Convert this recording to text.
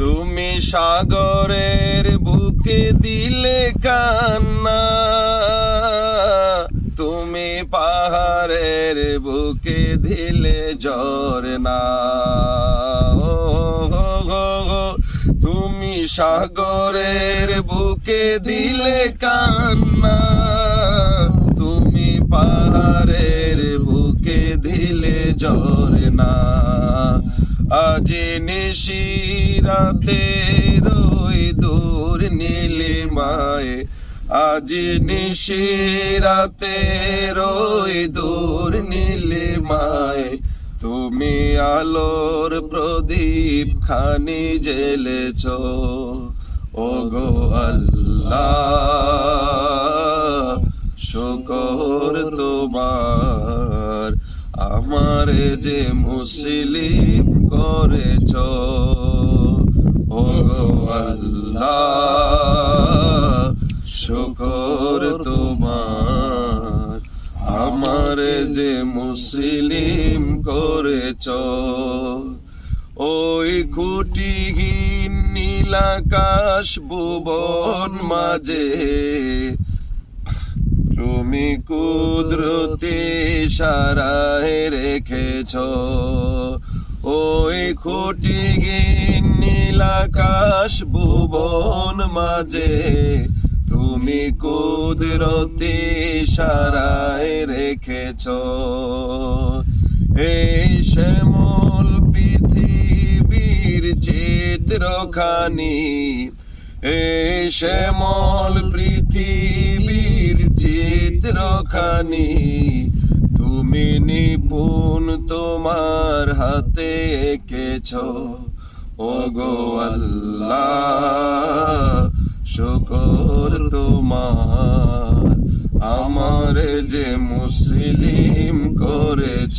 তুমি সাগরের বুকে দিলে কান্না, তুমি পাহাড়ের বুকে দিলে ঝরনা। তুমি সাগরের বুকে দিলে কান্না, তুমি পাহাড়ের বুকে দিলে ঝরনা। আজ নিশিরাতে রই দূর নীলিমায়, আজ নিশিরাতে রই দূর নীলিমায়, তুমি আলোর প্রদীপ খানি জ্বেলেছ। ওগো আল্লাহ শুকর তোমার, আমারে যে মুসলিম করেছ। ওগো আল্লাহ শুকর তোমার, আমারে যে মুসলিম করেছ। ওই খুঁটিহীন নীলাকাশ ভুবন মাঝে তুমি কুদরতি ইশারায় রেখেছ। ওই খুঁটিহীন নীলাকাশ ভুবন মাঝে তুমি কুদরতি ইশারায় রেখেছ। এই শ্যামল পৃথিবীর চিত্রখানি, এই শ্যামল পৃথিবীর চিত্রখানি, তুমি নিপুণ তোমার হাতে এঁকেছ। ওগো আল্লাহ শুকর তোমার, আমারে যে মুসলিম করেছ।